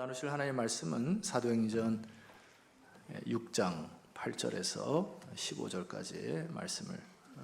나누실 하나님의 말씀은 사도행전 6장 8절에서 15절까지의 말씀을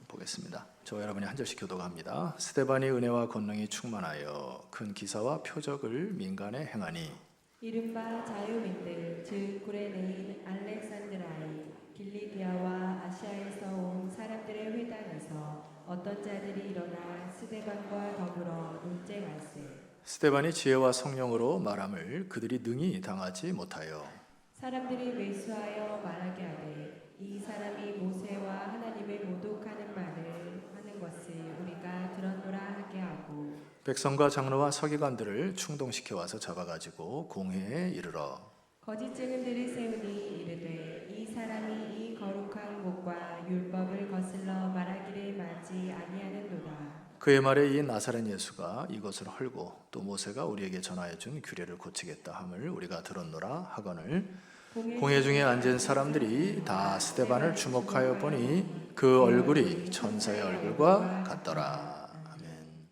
보겠습니다. 저와 여러분이 한 절씩 교독합니다. 스데반이 은혜와 권능이 충만하여 큰 기사와 표적을 민간에 행하니 이른바 자유민들 즉 구레네인 알렉산드라이 길리기아와 아시아에서 온 사람들의 회당에서 어떤 자들이 일어나 스데반과 더불어 논쟁할세. 스데반이 지혜와 성령으로 말함을 그들이 능히 당하지 못하여 사람들이 매수하여 말하게 하되 이 사람이 모세와 하나님을 모독하는 말을 하는 것을 우리가 들었노라 하게 하고 백성과 장로와 서기관들을 충동시켜 와서 잡아가지고 공회에 이르러 거짓 증인들을 세우니 이르되 이 사람이 이 거룩한 곳과 율법을 거슬러 말하기를 마지 아니하는도다. 그의 말에 이 나사렛 예수가 이것을 헐고 또 모세가 우리에게 전하여 준 규례를 고치겠다 함을 우리가 들었노라 하거늘 공회 중에 앉은 사람들이 다 스데반을 주목하여 보니 그 얼굴이 천사의 얼굴과 같더라. 아멘.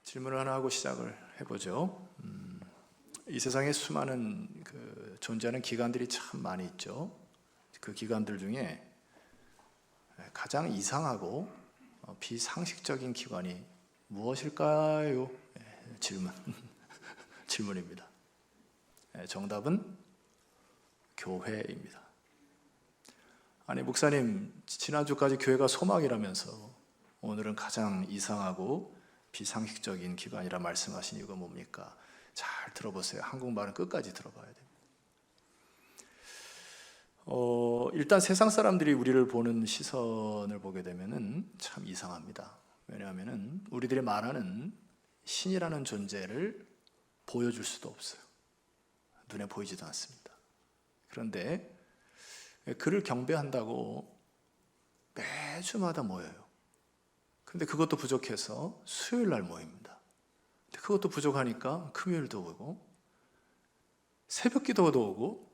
질문을 하나 하고 시작을 해보죠. 이 세상에 수많은 존재하는 기관들이 참 많이 있죠. 그 기관들 중에 가장 이상하고 비상식적인 기관이 무엇일까요? 질문입니다. 정답은 교회입니다. 아니 목사님 지난주까지 교회가 소망이라면서 오늘은 가장 이상하고 비상식적인 기관이라 말씀하신 이유가 뭡니까? 잘 들어보세요. 한국말은 끝까지 들어봐야 됩니다. 일단 세상 사람들이 우리를 보는 시선을 보게 되면은 참 이상합니다. 왜냐하면은 우리들이 말하는 신이라는 존재를 보여줄 수도 없어요. 눈에 보이지도 않습니다. 그런데 그를 경배한다고 매주마다 모여요. 근데 그것도 부족해서 수요일 날 모입니다. 그것도 부족하니까 금요일도 오고 새벽 기도도 오고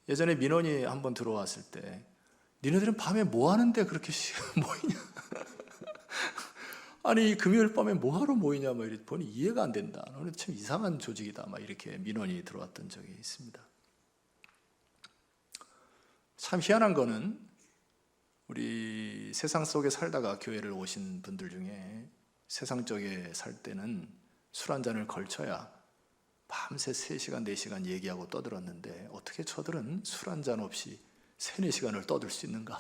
예전에 민원이 한번 들어왔을 때 니네들은 밤에 뭐 하는데 그렇게 모이냐? 아니 금요일 밤에 뭐하러 모이냐? 막 이렇게 보니 이해가 안 된다. 너네 참 이상한 조직이다. 막 이렇게 민원이 들어왔던 적이 있습니다. 참 희한한 거는 우리 세상 속에 살다가 교회를 오신 분들 중에 세상 쪽에 살 때는 술 한 잔을 걸쳐야 밤새 3시간, 4시간 얘기하고 떠들었는데 어떻게 저들은 술 한 잔 없이 3, 4시간을 떠들 수 있는가?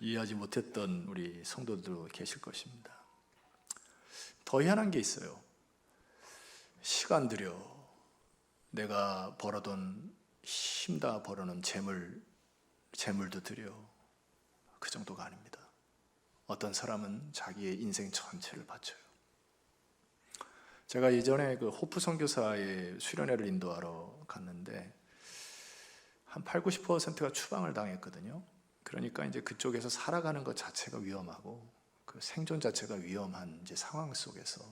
이해하지 못했던 우리 성도들도 계실 것입니다. 더 희한한 게 있어요. 시간 들여 내가 벌어둔 힘다 벌어놓은 재물도 들여 그 정도가 아닙니다. 어떤 사람은 자기의 인생 전체를 바쳐요. 제가 예전에 그 호프 선교사의 수련회를 인도하러 갔는데 한 8, 90%가 추방을 당했거든요. 그러니까 이제 그쪽에서 살아가는 것 자체가 위험하고 그 생존 자체가 위험한 이제 상황 속에서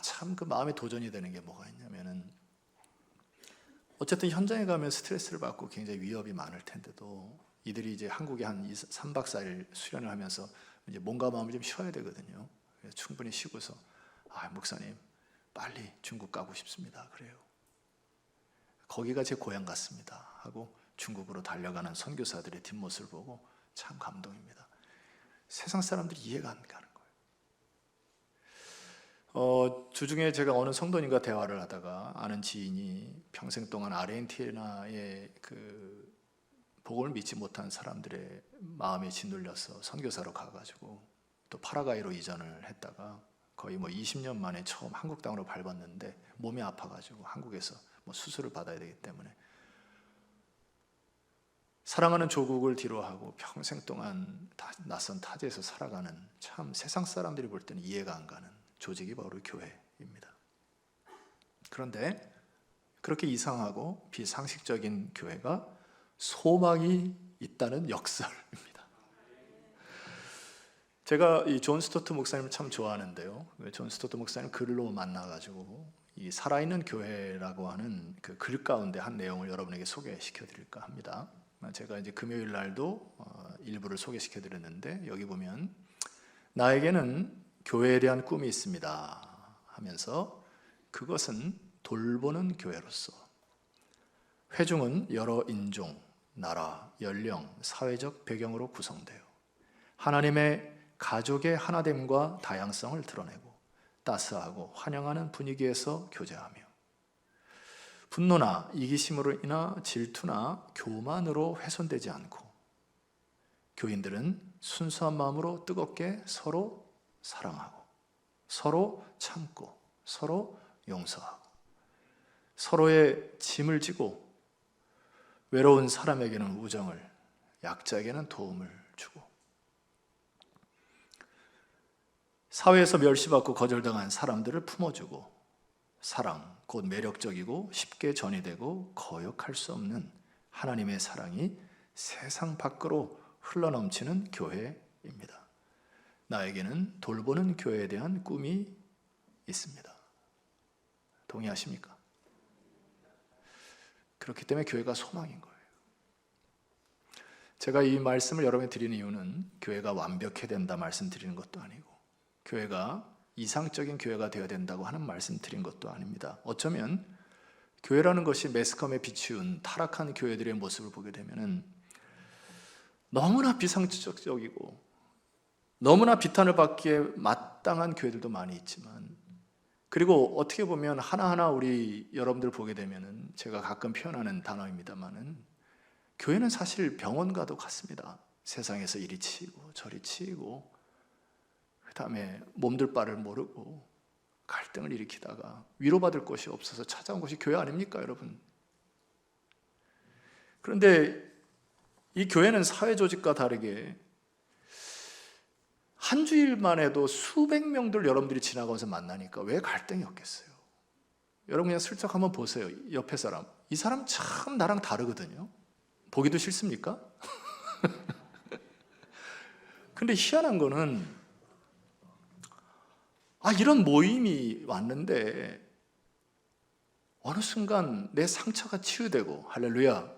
참 그 마음에 도전이 되는 게 뭐가 있냐면은 어쨌든 현장에 가면 스트레스를 받고 굉장히 위협이 많을 텐데도 이들이 이제 한국에 한 3박 4일 수련을 하면서 이제 몸과 마음을 좀 쉬어야 되거든요. 그래서 충분히 쉬고서 목사님 빨리 중국 가고 싶습니다. 그래요. 거기가 제 고향 같습니다. 하고 중국으로 달려가는 선교사들의 뒷모습을 보고 참 감동입니다. 세상 사람들이 이해가 안 가는 거예요. 주중에 제가 어느 성도님과 대화를 하다가 아는 지인이 평생 동안 아르헨티나의 그 복음을 믿지 못한 사람들의 마음에 짓눌려서 선교사로 가가지고 또 파라과이로 이전을 했다가 거의 20년 만에 처음 한국 땅으로 밟았는데 몸이 아파가지고 한국에서 수술을 받아야 되기 때문에 사랑하는 조국을 뒤로하고 평생 동안 낯선 타지에서 살아가는 참 세상 사람들이 볼 때는 이해가 안 가는 조직이 바로 교회입니다. 그런데 그렇게 이상하고 비상식적인 교회가 소망이 있다는 역설입니다. 제가 이 존 스토트 목사님을 참 좋아하는데요. 존 스토트 목사님 글로 만나가지고 이 살아있는 교회라고 하는 그 글 가운데 한 내용을 여러분에게 소개시켜 드릴까 합니다. 제가 이제 금요일 날도 일부를 소개시켜 드렸는데 여기 보면 나에게는 교회에 대한 꿈이 있습니다 하면서 그것은 돌보는 교회로서 회중은 여러 인종, 나라, 연령, 사회적 배경으로 구성돼요. 하나님의 가족의 하나됨과 다양성을 드러내고 따스하고 환영하는 분위기에서 교제하며 분노나 이기심으로 인하 질투나 교만으로 훼손되지 않고 교인들은 순수한 마음으로 뜨겁게 서로 사랑하고 서로 참고 서로 용서하고 서로의 짐을 지고 외로운 사람에게는 우정을, 약자에게는 도움을 주고 사회에서 멸시받고 거절당한 사람들을 품어주고 사랑, 곧 매력적이고 쉽게 전이되고 거역할 수 없는 하나님의 사랑이 세상 밖으로 흘러넘치는 교회입니다. 나에게는 돌보는 교회에 대한 꿈이 있습니다. 동의하십니까? 그렇기 때문에 교회가 소망인 거예요. 제가 이 말씀을 여러분에 드리는 이유는 교회가 완벽해야 된다 말씀드리는 것도 아니고 교회가 이상적인 교회가 되어야 된다고 하는 말씀 드린 것도 아닙니다. 어쩌면 교회라는 것이 매스컴에 비추은 타락한 교회들의 모습을 보게 되면 너무나 비상식적이고 너무나 비탄을 받기에 마땅한 교회들도 많이 있지만 그리고 어떻게 보면 하나하나 우리 여러분들 보게 되면 제가 가끔 표현하는 단어입니다만은 교회는 사실 병원과도 같습니다. 세상에서 이리 치이고 저리 치이고 그 다음에 몸둘 바를 모르고 갈등을 일으키다가 위로받을 곳이 없어서 찾아온 곳이 교회 아닙니까, 여러분? 그런데 이 교회는 사회 조직과 다르게 한 주일만 해도 수백 명들 여러분들이 지나가면서 만나니까 왜 갈등이 없겠어요? 여러분 그냥 슬쩍 한번 보세요. 옆에 사람. 이 사람 참 나랑 다르거든요. 보기도 싫습니까? 근데 희한한 거는 이런 모임이 왔는데 어느 순간 내 상처가 치유되고 할렐루야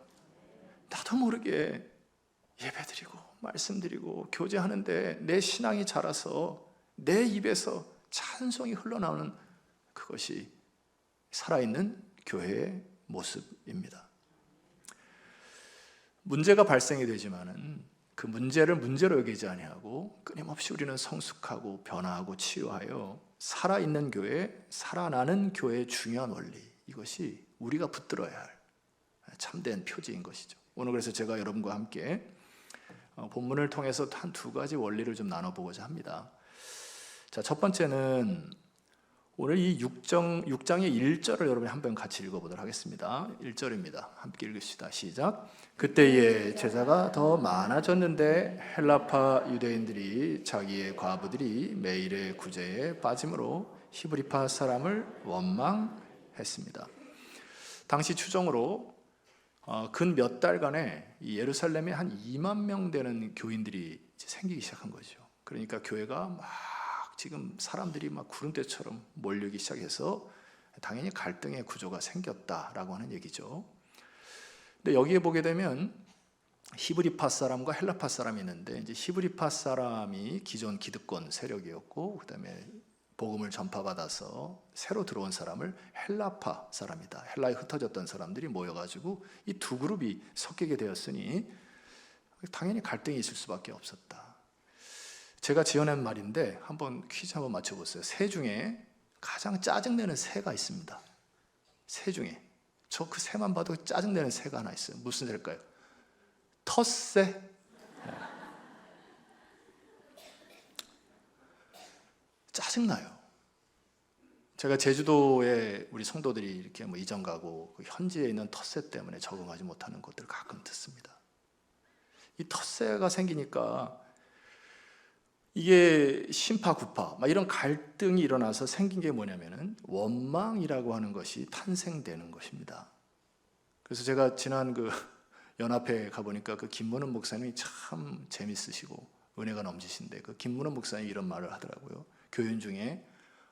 나도 모르게 예배드리고 말씀드리고 교제하는데 내 신앙이 자라서 내 입에서 찬송이 흘러나오는 그것이 살아있는 교회의 모습입니다. 문제가 발생이 되지만은 그 문제를 문제로 여기지 아니하고 끊임없이 우리는 성숙하고 변화하고 치유하여 살아있는 교회, 살아나는 교회의 중요한 원리, 이것이 우리가 붙들어야 할 참된 표지인 것이죠. 오늘 그래서 제가 여러분과 함께 본문을 통해서 한 두 가지 원리를 좀 나눠보고자 합니다. 자, 첫 번째는 오늘 이 6장의 1절을 여러분이 한번 같이 읽어보도록 하겠습니다. 1절입니다. 함께 읽읍시다. 시작. 그때에 제자가 더 많아졌는데 헬라파 유대인들이 자기의 과부들이 매일의 구제에 빠짐으로 히브리파 사람을 원망했습니다. 당시 추정으로 근 몇 달간에 이 예루살렘에 한 2만 명 되는 교인들이 생기기 시작한 거죠. 그러니까 교회가 막 지금 사람들이 막 구름대처럼 몰리기 시작해서 당연히 갈등의 구조가 생겼다라고 하는 얘기죠. 근데 여기에 보게 되면 히브리파 사람과 헬라파 사람이 있는데 이제 히브리파 사람이 기존 기득권 세력이었고 그다음에 복음을 전파받아서 새로 들어온 사람을 헬라파 사람이다. 헬라에 흩어졌던 사람들이 모여가지고 이 두 그룹이 섞이게 되었으니 당연히 갈등이 있을 수밖에 없었다. 제가 지어낸 말인데 한번 퀴즈 한번 맞춰보세요. 새 중에 가장 짜증내는 새가 있습니다. 새 중에 저 그 새만 봐도 짜증내는 새가 하나 있어요. 무슨 새일까요? 텃새. 짜증나요. 제가 제주도에 우리 성도들이 이렇게 이전 가고 그 현지에 있는 텃새 때문에 적응하지 못하는 것들을 가끔 듣습니다. 이 텃새가 생기니까 이게 신파구파 이런 갈등이 일어나서 생긴 게 뭐냐면은 원망이라고 하는 것이 탄생되는 것입니다. 그래서 제가 지난 그 연합회 가보니까 그 김문은 목사님이 참 재밌으시고 은혜가 넘치신데 그 김문은 목사님이 이런 말을 하더라고요. 교인 중에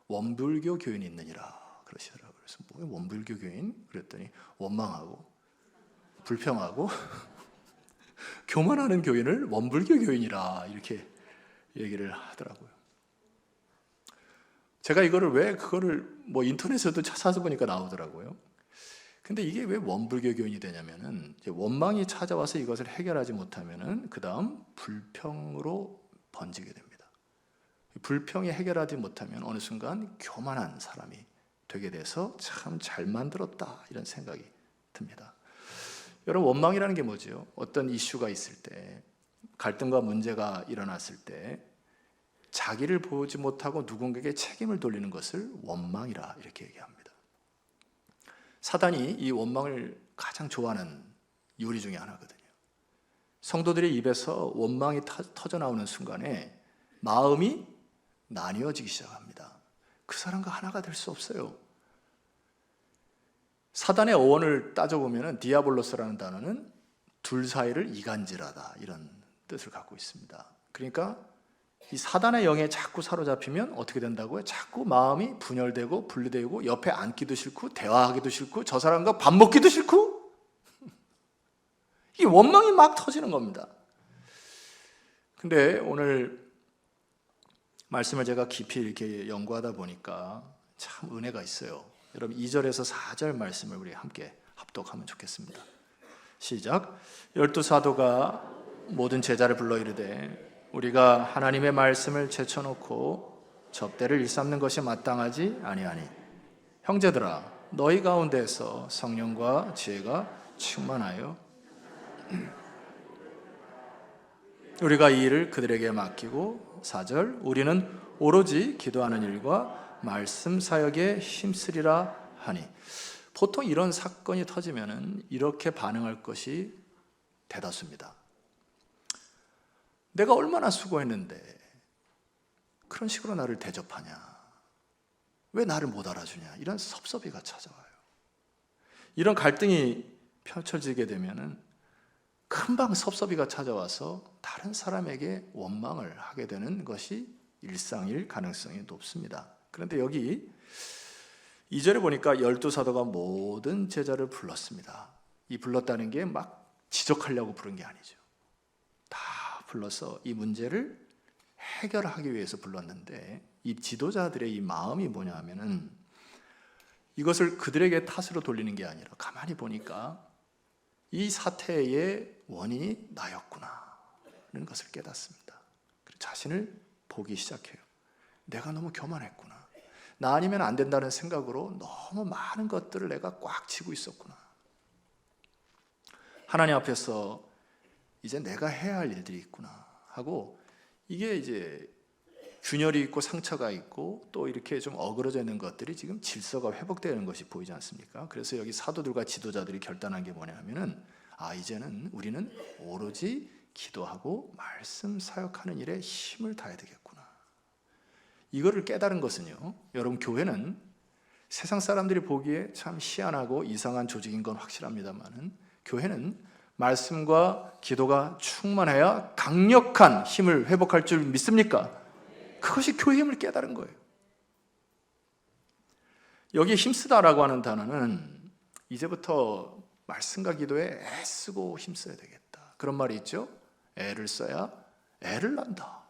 원불교 교인이 있느니라 그러시더라고요. 그래서 뭐야 원불교 교인? 그랬더니 원망하고 불평하고 교만하는 교인을 원불교 교인이라 이렇게 얘기를 하더라고요. 제가 이거를 왜 그거를 뭐 인터넷에도 찾아보니까 나오더라고요. 근데 이게 왜 원불교 교인이 되냐면은 이제 원망이 찾아와서 이것을 해결하지 못하면은 그 다음 불평으로 번지게 됩니다. 불평이 해결하지 못하면 어느 순간 교만한 사람이 되게 돼서 참 잘 만들었다 이런 생각이 듭니다. 여러분, 원망이라는 게 뭐죠? 어떤 이슈가 있을 때, 갈등과 문제가 일어났을 때 자기를 보지 못하고 누군가에게 책임을 돌리는 것을 원망이라 이렇게 얘기합니다. 사단이 이 원망을 가장 좋아하는 요리 중에 하나거든요. 성도들의 입에서 원망이 터져 나오는 순간에 마음이 나뉘어지기 시작합니다. 그 사람과 하나가 될 수 없어요. 사단의 어원을 따져보면 디아볼로스라는 단어는 둘 사이를 이간질하다 이런 뜻을 갖고 있습니다. 그러니까 이 사단의 영에 자꾸 사로잡히면 어떻게 된다고요? 자꾸 마음이 분열되고 분리되고 옆에 앉기도 싫고 대화하기도 싫고 저 사람과 밥 먹기도 싫고 이 원망이 막 터지는 겁니다. 근데 오늘 말씀을 제가 깊이 이렇게 연구하다 보니까 참 은혜가 있어요. 여러분 2절에서 4절 말씀을 우리 함께 합독하면 좋겠습니다. 시작. 12사도가 모든 제자를 불러 이르되 우리가 하나님의 말씀을 제쳐놓고 접대를 일삼는 것이 마땅하지 아니하니 형제들아 너희 가운데서 성령과 지혜가 충만하여 우리가 이 일을 그들에게 맡기고 4절 우리는 오로지 기도하는 일과 말씀 사역에 힘쓰리라 하니 보통 이런 사건이 터지면은 이렇게 반응할 것이 대다수입니다. 내가 얼마나 수고했는데 그런 식으로 나를 대접하냐? 왜 나를 못 알아주냐? 이런 섭섭이가 찾아와요. 이런 갈등이 펼쳐지게 되면은 금방 섭섭이가 찾아와서 다른 사람에게 원망을 하게 되는 것이 일상일 가능성이 높습니다. 그런데 여기 2절에 보니까 12사도가 모든 제자를 불렀습니다. 이 불렀다는 게 막 지적하려고 부른 게 아니죠. 다 불러서 이 문제를 해결하기 위해서 불렀는데 이 지도자들의 이 마음이 뭐냐 하면은 이것을 그들에게 탓으로 돌리는 게 아니라 가만히 보니까 이 사태의 원인이 나였구나 라는 것을 깨닫습니다. 그리고 자신을 보기 시작해요. 내가 너무 교만했구나. 나 아니면 안 된다는 생각으로 너무 많은 것들을 내가 꽉 쥐고 있었구나. 하나님 앞에서 이제 내가 해야 할 일들이 있구나 하고 이게 이제 균열이 있고 상처가 있고 또 이렇게 좀 어그러져 있는 것들이 지금 질서가 회복되는 것이 보이지 않습니까? 그래서 여기 사도들과 지도자들이 결단한 게 뭐냐 하면은 이제는 우리는 오로지 기도하고 말씀 사역하는 일에 힘을 다해야 되겠구나. 이거를 깨달은 것은요, 여러분 교회는 세상 사람들이 보기에 참 희한하고 이상한 조직인 건 확실합니다만은 교회는 말씀과 기도가 충만해야 강력한 힘을 회복할 줄 믿습니까? 그것이 교회의 힘을 깨달은 거예요. 여기 힘쓰다라고 하는 단어는 이제부터 말씀과 기도에 애쓰고 힘써야 되겠다. 그런 말이 있죠. 애를 써야 애를 난다.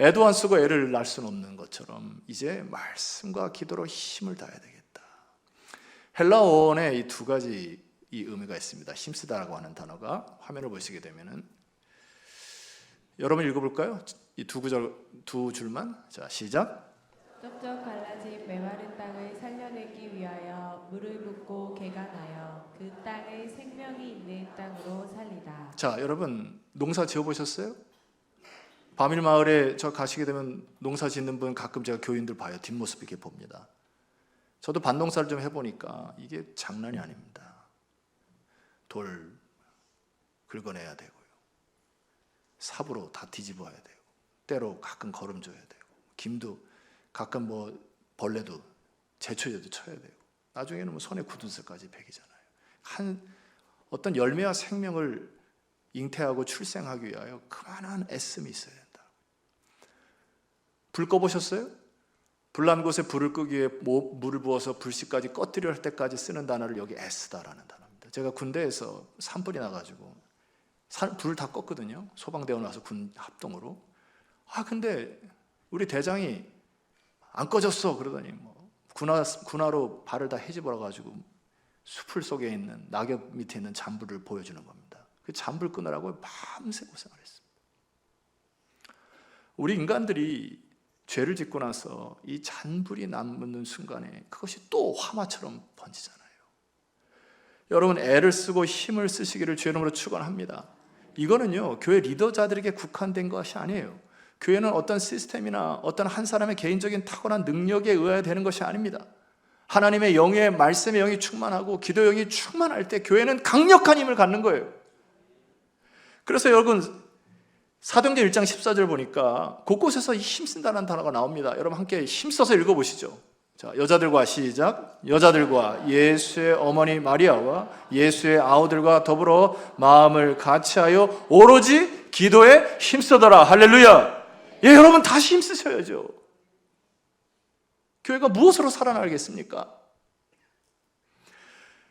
애도 안 쓰고 애를 낳을 수는 없는 것처럼 이제 말씀과 기도로 힘을 다해야 되겠다. 헬라어원에 이 두 가지 이 의미가 있습니다. 힘쓰다라고 하는 단어가 화면을 보시게 되면은 여러분 읽어볼까요? 이 두 줄만. 자, 시작. 쩍쩍 갈라진 메마른 땅을 살려내기 위하여 물을 붓고 개가 나여 그 땅을 생명이 있는 땅으로 살리다. 자, 여러분 농사 지어보셨어요? 바밀마을에 저 가시게 되면 농사 짓는 분 가끔 제가 교인들 봐요. 뒷모습 이렇게 봅니다. 저도 밭농사를 좀 해보니까 이게 장난이 아닙니다. 돌 긁어내야 되고요. 삽으로 다 뒤집어야 되고 때로 가끔 거름줘야 되고 김도 가끔 뭐 벌레도 제초제도 쳐야 되고 나중에는 뭐 손에 굳은 살까지 베기잖아요. 어떤 열매와 생명을 잉태하고 출생하기 위하여 그만한 애씀이 있어야 된다. 불 꺼보셨어요? 불난 곳에 불을 끄기 위해 물을 부어서 불씨까지 꺼뜨려 할 때까지 쓰는 단어를 여기 애쓰다라는 단어입니다. 제가 군대에서 산불이 나가지고 불을 다 껐거든요. 소방대원 와서 군 합동으로. 근데 우리 대장이 안 꺼졌어 그러더니 뭐 군화로 발을 다 헤집어 가지고 수풀 속에 있는 낙엽 밑에 있는 잔불을 보여주는 겁니다. 그 잔불 끊으라고 밤새 고생을 했습니다. 우리 인간들이 죄를 짓고 나서 이 잔불이 남는 순간에 그것이 또 화마처럼 번지잖아요. 여러분, 애를 쓰고 힘을 쓰시기를 주의 이름으로 축원합니다. 이거는요, 교회 리더자들에게 국한된 것이 아니에요. 교회는 어떤 시스템이나 어떤 한 사람의 개인적인 타고난 능력에 의해야 되는 것이 아닙니다. 하나님의 영의 말씀의 영이 충만하고 기도 영이 충만할 때 교회는 강력한 힘을 갖는 거예요. 그래서 여러분, 사도행전 1장 14절 보니까 곳곳에서 힘쓴다는 단어가 나옵니다. 여러분 함께 힘써서 읽어보시죠. 자, 여자들과 시작. 여자들과 예수의 어머니 마리아와 예수의 아우들과 더불어 마음을 같이하여 오로지 기도에 힘쓰더라. 할렐루야. 예, 여러분 다시 힘쓰셔야죠. 교회가 무엇으로 살아나겠습니까?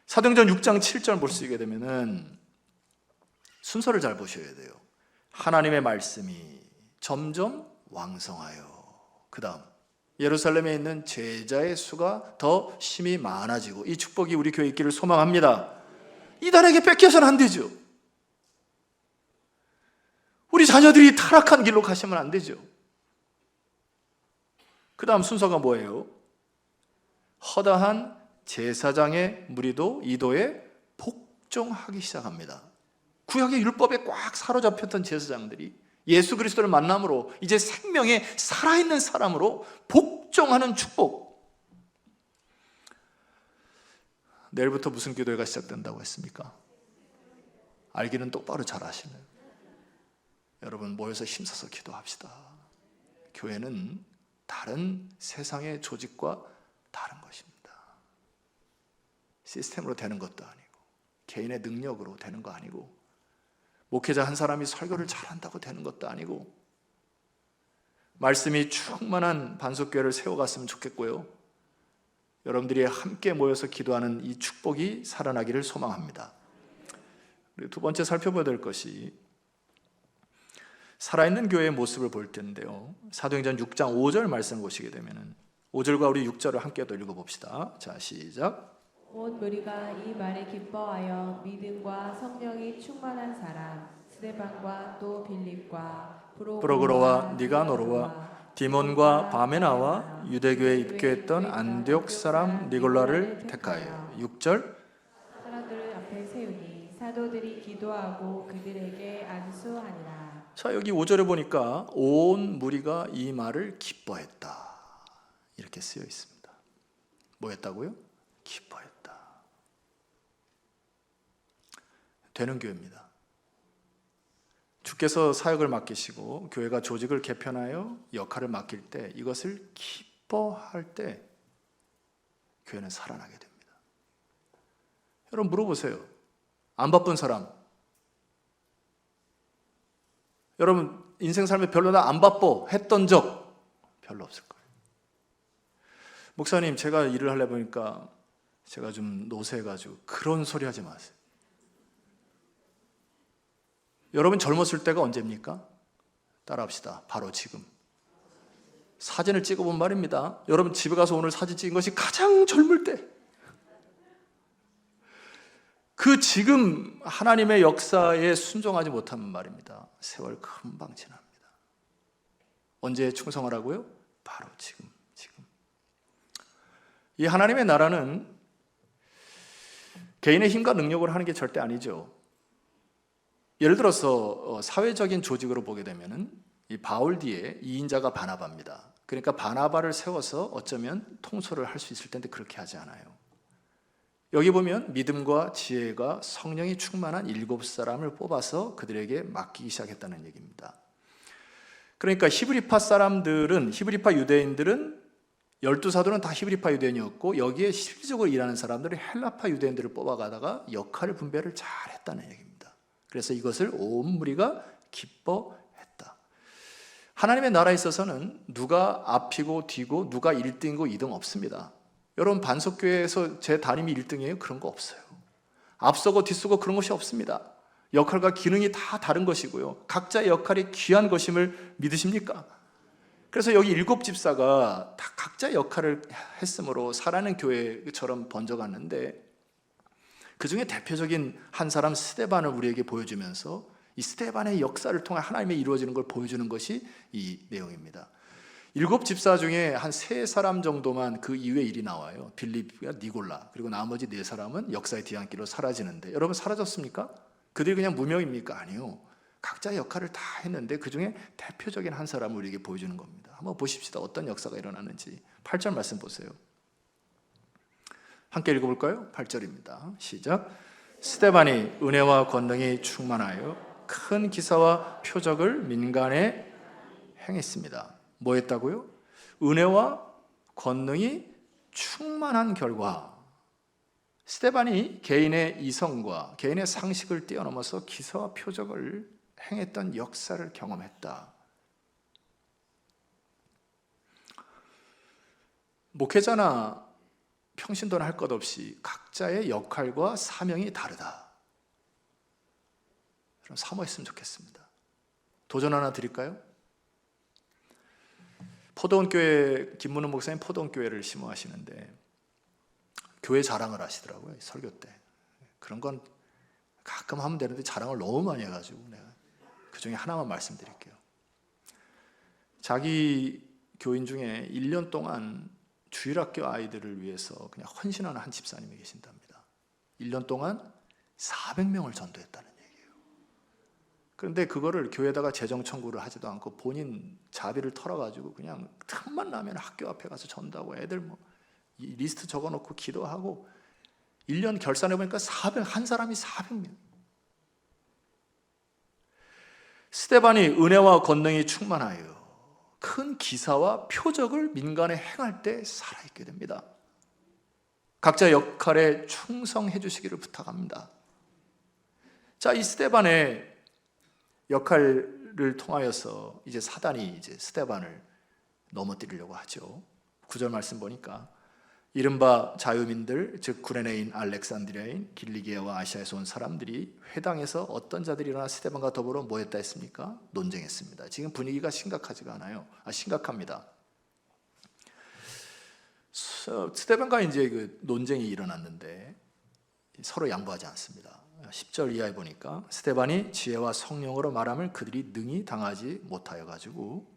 사도행전 6장 7절 볼 수 있게 되면은 순서를 잘 보셔야 돼요. 하나님의 말씀이 점점 왕성하여, 그 다음 예루살렘에 있는 제자의 수가 더 심히 많아지고, 이 축복이 우리 교회에 있기를 소망합니다. 이단에게 뺏겨서는 안 되죠. 우리 자녀들이 타락한 길로 가시면 안 되죠. 그 다음 순서가 뭐예요? 허다한 제사장의 무리도 이도에 복종하기 시작합니다. 구약의 율법에 꽉 사로잡혔던 제사장들이 예수 그리스도를 만남으로 이제 생명의 살아있는 사람으로 복종하는 축복. 내일부터 무슨 기도회가 시작된다고 했습니까? 알기는 똑바로 잘 아시네요. 여러분 모여서 힘써서 기도합시다. 교회는 다른 세상의 조직과 다른 것입니다. 시스템으로 되는 것도 아니고 개인의 능력으로 되는 거 아니고 목회자 한 사람이 설교를 잘한다고 되는 것도 아니고 말씀이 충만한 반석교회를 세워갔으면 좋겠고요. 여러분들이 함께 모여서 기도하는 이 축복이 살아나기를 소망합니다. 그리고 두 번째 살펴봐야 될 것이 살아있는 교회의 모습을 볼 텐데요. 사도행전 6장 5절 말씀을 보시게 되면 5절과 우리 6절을 함께 또 읽어봅시다. 자, 시작. 온 무리가 이 말에 기뻐하여 믿음과 성령이 충만한 사람 스데반과 또 빌립과 프로그로와 니가노르와 디몬과 바메나와 유대교에 입교했던 안디옥 사람 니골라를 택하여 6절 사람들을 앞에 세우니 사도들이 기도하고 그들에게 안수하니라. 자, 여기 5절에 보니까 온 무리가 이 말을 기뻐했다 이렇게 쓰여 있습니다. 뭐 했다고요? 기뻐했다. 되는 교회입니다. 주께서 사역을 맡기시고 교회가 조직을 개편하여 역할을 맡길 때 이것을 기뻐할 때 교회는 살아나게 됩니다. 여러분 물어보세요. 안 바쁜 사람, 여러분 인생 삶에 별로 나 안 바빠 했던 적 별로 없을 거예요. 목사님 제가 일을 하려 보니까 제가 좀 노쇠해가지고 그런 소리 하지 마세요. 여러분 젊었을 때가 언제입니까? 따라합시다. 바로 지금. 사진을 찍어본 말입니다. 여러분 집에 가서 오늘 사진 찍은 것이 가장 젊을 때. 그 지금 하나님의 역사에 순종하지 못하면 말입니다. 세월 금방 지납니다. 언제 충성하라고요? 바로 지금. 이 하나님의 나라는 개인의 힘과 능력으로 하는 게 절대 아니죠. 예를 들어서 사회적인 조직으로 보게 되면은 이 바울 뒤에 2인자가 바나바입니다. 그러니까 바나바를 세워서 어쩌면 통솔을 할 수 있을 텐데 그렇게 하지 않아요. 여기 보면 믿음과 지혜가 성령이 충만한 7사람을 뽑아서 그들에게 맡기기 시작했다는 얘기입니다. 그러니까 히브리파 사람들은, 히브리파 유대인들은 12사도는 다 히브리파 유대인이었고 여기에 실질적으로 일하는 사람들은 헬라파 유대인들을 뽑아가다가 역할 분배를 잘했다는 얘기입니다. 그래서 이것을 온 무리가 기뻐했다. 하나님의 나라에 있어서는 누가 앞이고 뒤고 누가 1등이고 2등 없습니다. 여러분 반석교회에서 제 담임이 1등이에요? 그런 거 없어요. 앞서고 뒤서고 그런 것이 없습니다. 역할과 기능이 다 다른 것이고요. 각자의 역할이 귀한 것임을 믿으십니까? 그래서 여기 7 집사가 다 각자 역할을 했으므로 살아있는 교회처럼 번져갔는데, 그 중에 대표적인 한 사람 스데반을 우리에게 보여주면서 이 스데반의 역사를 통해 하나님의 이루어지는 걸 보여주는 것이 이 내용입니다. 7 집사 중에 한 3사람 정도만 그 이후에 일이 나와요. 빌립과 니골라, 그리고 나머지 4사람은 역사의 뒤안길로 사라지는데, 여러분 사라졌습니까? 그들이 그냥 무명입니까? 아니요. 각자의 역할을 다 했는데 그 중에 대표적인 한 사람을 우리에게 보여주는 겁니다. 한번 보십시다. 어떤 역사가 일어나는지. 8절 말씀 보세요. 함께 읽어볼까요? 8절입니다. 시작. 스데반이 은혜와 권능이 충만하여 큰 기사와 표적을 민간에 행했습니다. 뭐 했다고요? 은혜와 권능이 충만한 결과, 스데반이 개인의 이성과 개인의 상식을 뛰어넘어서 기사와 표적을 행했던 역사를 경험했다. 목회자나 평신도나 할 것 없이 각자의 역할과 사명이 다르다. 그럼 사모했으면 좋겠습니다. 도전 하나 드릴까요? 포도원 교회, 김문우 목사님 포도원 교회를 심호하시는데 교회 자랑을 하시더라고요. 설교 때. 그런 건 가끔 하면 되는데 자랑을 너무 많이 해가지고 내가 그 중에 하나만 말씀드릴게요. 자기 교인 중에 1년 동안 주일학교 아이들을 위해서 그냥 헌신하는 한 집사님이 계신답니다. 1년 동안 400명을 전도했다는 얘기예요. 그런데 그거를 교회에다가 재정 청구를 하지도 않고 본인 자비를 털어가지고 그냥 틈만 나면 학교 앞에 가서 전도하고 애들 뭐 이 리스트 적어놓고 기도하고 1년 결산해보니까 한 사람이 400명. 스데반이 은혜와 권능이 충만하여 큰 기사와 표적을 민간에 행할 때 살아있게 됩니다. 각자 역할에 충성해 주시기를 부탁합니다. 자, 이 스데반의 역할을 통하여서 이제 사단이 이제 스데반을 넘어뜨리려고 하죠. 9절 말씀 보니까 이른바 자유민들, 즉 구레네인, 알렉산드리아인, 길리기아와 아시아에서 온 사람들이 회당에서 어떤 자들이 일어나 스데반과 더불어 뭐 했다 했습니까? 논쟁했습니다. 지금 분위기가 심각하지가 않아요. 심각합니다. 스데반과 이제 그 논쟁이 일어났는데 서로 양보하지 않습니다. 10절 이하에 보니까 스데반이 지혜와 성령으로 말함을 그들이 능히 당하지 못하여 가지고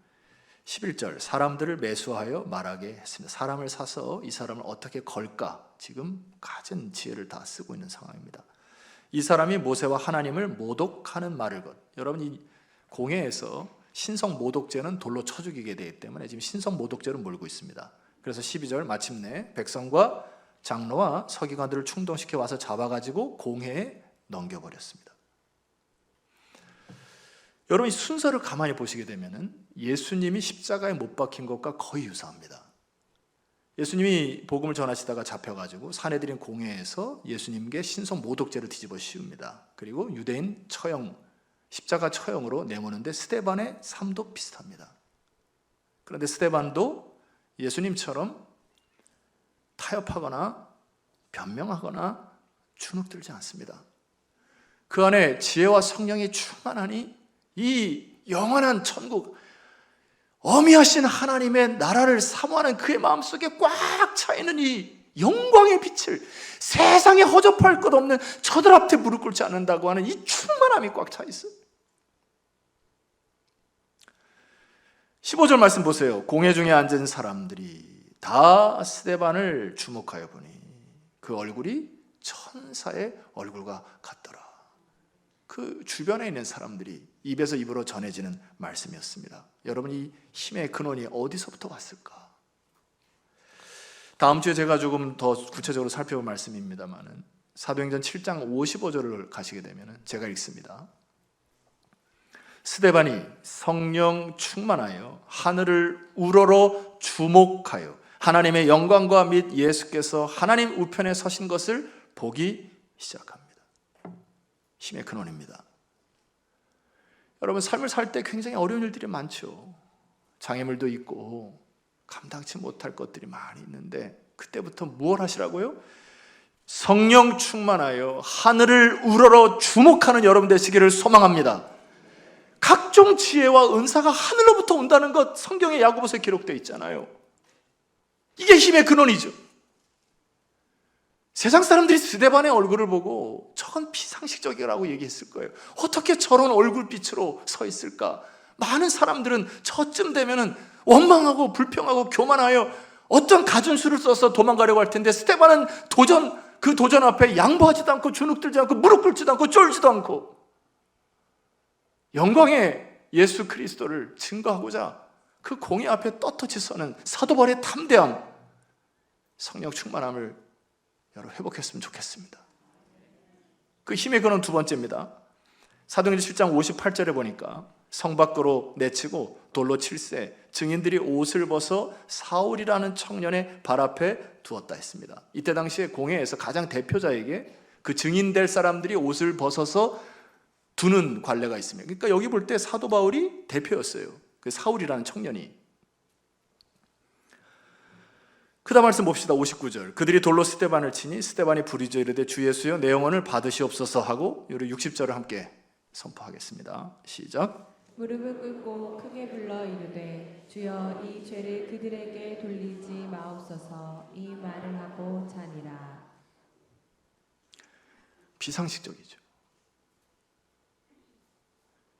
11절 사람들을 매수하여 말하게 했습니다. 사람을 사서 이 사람을 어떻게 걸까? 지금 가진 지혜를 다 쓰고 있는 상황입니다. 이 사람이 모세와 하나님을 모독하는 말을 것. 여러분 이 공회에서 신성 모독죄는 돌로 쳐 죽이게 되기 때문에 지금 신성 모독죄를 몰고 있습니다. 그래서 12절 마침내 백성과 장로와 서기관들을 충동시켜 와서 잡아가지고 공회에 넘겨버렸습니다. 여러분 이 순서를 가만히 보시게 되면은 예수님이 십자가에 못 박힌 것과 거의 유사합니다. 예수님이 복음을 전하시다가 잡혀가지고 사내들인 공회에서 예수님께 신성 모독죄를 뒤집어 씌웁니다. 그리고 유대인 처형, 십자가 처형으로 내모는데 스데반의 삶도 비슷합니다. 그런데 스데반도 예수님처럼 타협하거나 변명하거나 주눅들지 않습니다. 그 안에 지혜와 성령이 충만하니 이 영원한 천국, 어미하신 하나님의 나라를 사모하는 그의 마음속에 꽉 차있는 이 영광의 빛을 세상에 허접할 것 없는 저들 앞에 무릎 꿇지 않는다고 하는 이 충만함이 꽉 차있어요. 15절 말씀 보세요. 공회 중에 앉은 사람들이 다 스데반을 주목하여 보니 그 얼굴이 천사의 얼굴과 같더라. 그 주변에 있는 사람들이 입에서 입으로 전해지는 말씀이었습니다. 여러분 이 힘의 근원이 어디서부터 왔을까? 다음 주에 제가 조금 더 구체적으로 살펴볼 말씀입니다만은 사도행전 7장 55절을 가시게 되면 제가 읽습니다. 스데반이 성령 충만하여 하늘을 우러러 주목하여 하나님의 영광과 및 예수께서 하나님 우편에 서신 것을 보기 시작합니다. 힘의 근원입니다. 여러분 삶을 살 때 굉장히 어려운 일들이 많죠. 장애물도 있고 감당치 못할 것들이 많이 있는데 그때부터 무엇 하시라고요? 성령 충만하여 하늘을 우러러 주목하는 여러분 되시기를 소망합니다. 각종 지혜와 은사가 하늘로부터 온다는 것 성경에 야고보서에 기록되어 있잖아요. 이게 힘의 근원이죠. 세상 사람들이 스데반의 얼굴을 보고 저건 비상식적이라고 얘기했을 거예요. 어떻게 저런 얼굴빛으로 서 있을까? 많은 사람들은 저쯤 되면은 원망하고 불평하고 교만하여 어떤 가준수를 써서 도망가려고 할 텐데, 스데반은 그 도전 앞에 양보하지도 않고 주눅들지 않고 무릎 꿇지도 않고 쫄지도 않고 영광의 예수 그리스도를 증거하고자 그 공의 앞에 떳떳이 서는 사도 바울의 담대함, 성령 충만함을 여러분 회복했으면 좋겠습니다. 그 힘의 근원 두 번째입니다. 사도행전 7장 58절에 보니까 성 밖으로 내치고 돌로 칠세 증인들이 옷을 벗어 사울이라는 청년의 발 앞에 두었다 했습니다. 이때 당시에 공회에서 가장 대표자에게 그 증인될 사람들이 옷을 벗어서 두는 관례가 있습니다. 그러니까 여기 볼 때 사도 바울이 대표였어요. 그 사울이라는 청년이. 그 다음 말씀 봅시다. 59절. 그들이 돌로 스데반을 치니 스데반이 부르짖어 이르되 주 예수여 내 영혼을 받으시옵소서 하고, 우리 60절을 함께 선포하겠습니다. 시작. 무릎을 꿇고 크게 불러 이르되 주여 이 죄를 그들에게 돌리지 마옵소서. 이 말을 하고 자니라. 비상식적이죠.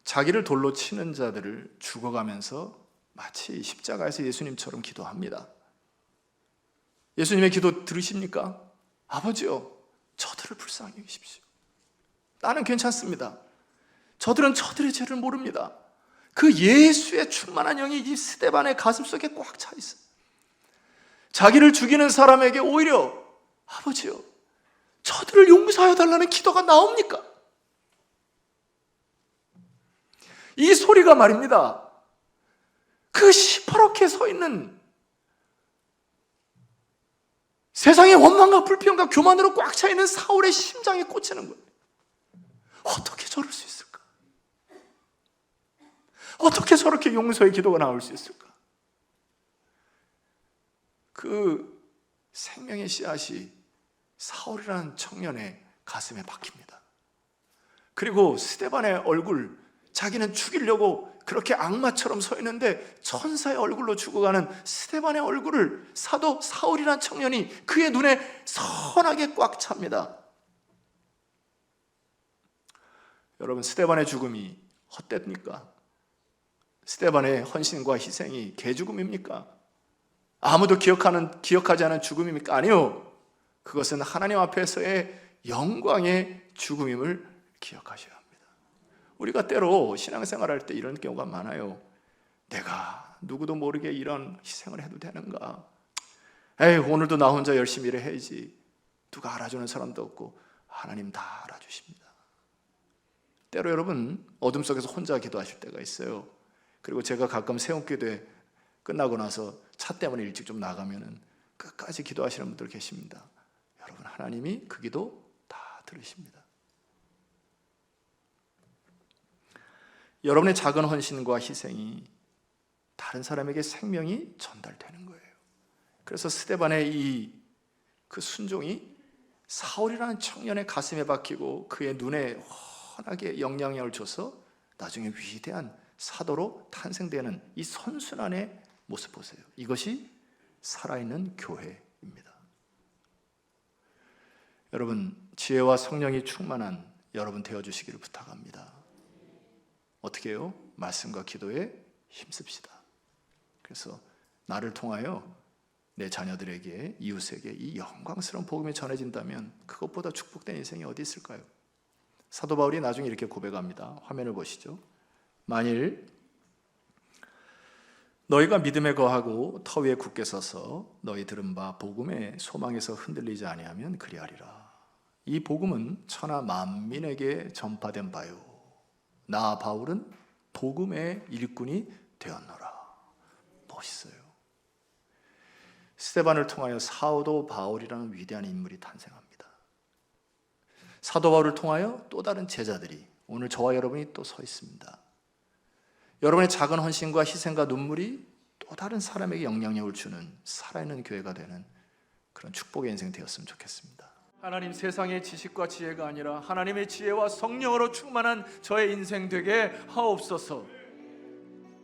자기를 돌로 치는 자들을 죽어가면서 마치 십자가에서 예수님처럼 기도합니다. 예수님의 기도 들으십니까? 아버지요, 저들을 불쌍히 여기십시오. 나는 괜찮습니다. 저들은 저들의 죄를 모릅니다. 그 예수의 충만한 영이 이 스데반의 가슴속에 꽉 차 있어요. 자기를 죽이는 사람에게 오히려 아버지요, 저들을 용서하여 달라는 기도가 나옵니까? 이 소리가 말입니다, 그 시퍼렇게 서 있는 세상의 원망과 불평과 교만으로 꽉 차 있는 사울의 심장에 꽂히는 거예요. 어떻게 저럴 수 있을까? 어떻게 저렇게 용서의 기도가 나올 수 있을까? 그 생명의 씨앗이 사울이라는 청년의 가슴에 박힙니다. 그리고 스데반의 얼굴, 자기는 죽이려고 그렇게 악마처럼 서 있는데 천사의 얼굴로 죽어가는 스데반의 얼굴을 사도 사울이라는 청년이 그의 눈에 선하게 꽉 찹니다. 여러분, 스데반의 죽음이 헛됐습니까? 스데반의 헌신과 희생이 개죽음입니까? 아무도 기억하지 않은 죽음입니까? 아니요. 그것은 하나님 앞에서의 영광의 죽음임을 기억하셔야 합니다. 우리가 때로 신앙생활할 때 이런 경우가 많아요. 내가 누구도 모르게 이런 희생을 해도 되는가? 에이, 오늘도 나 혼자 열심히 일해야지. 누가 알아주는 사람도 없고. 하나님 다 알아주십니다. 때로 여러분 어둠 속에서 혼자 기도하실 때가 있어요. 그리고 제가 가끔 새움기도회 끝나고 나서 차 때문에 일찍 좀 나가면은 끝까지 기도하시는 분들 계십니다. 여러분, 하나님이 그 기도 다 들으십니다. 여러분의 작은 헌신과 희생이 다른 사람에게 생명이 전달되는 거예요. 그래서 스데반의 그 순종이 사울이라는 청년의 가슴에 박히고 그의 눈에 환하게 영향력을 줘서 나중에 위대한 사도로 탄생되는 이 선순환의 모습 보세요. 이것이 살아있는 교회입니다. 여러분, 지혜와 성령이 충만한 여러분 되어주시기를 부탁합니다. 어떻게 해요? 말씀과 기도에 힘씁시다. 그래서 나를 통하여 내 자녀들에게, 이웃에게 이 영광스러운 복음이 전해진다면 그것보다 축복된 인생이 어디 있을까요? 사도 바울이 나중에 이렇게 고백합니다. 화면을 보시죠. 만일 너희가 믿음에 거하고 터 위에 굳게 서서 너희 들은 바 복음의 소망에서 흔들리지 아니하면 그리하리라. 이 복음은 천하 만민에게 전파된 바요, 나 바울은 복음의 일꾼이 되었노라. 멋있어요. 스데반을 통하여 사도 바울이라는 위대한 인물이 탄생합니다. 사도 바울을 통하여 또 다른 제자들이, 오늘 저와 여러분이 또 서 있습니다. 여러분의 작은 헌신과 희생과 눈물이 또 다른 사람에게 영향력을 주는 살아있는 교회가 되는 그런 축복의 인생 되었으면 좋겠습니다. 하나님, 세상의 지식과 지혜가 아니라 하나님의 지혜와 성령으로 충만한 저의 인생 되게 하옵소서.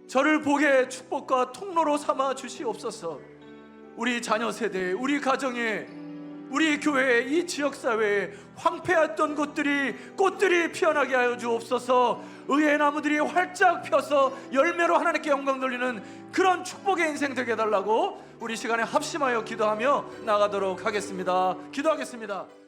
저를 복의 축복과 통로로 삼아 주시옵소서. 우리 자녀 세대에, 우리 가정에, 우리 교회에, 이 지역사회에 황폐했던 꽃들이 피어나게 하여 주옵소서. 의의 나무들이 활짝 펴서 열매로 하나님께 영광 돌리는 그런 축복의 인생 되게 해달라고 우리 시간에 합심하여 기도하며 나가도록 하겠습니다. 기도하겠습니다.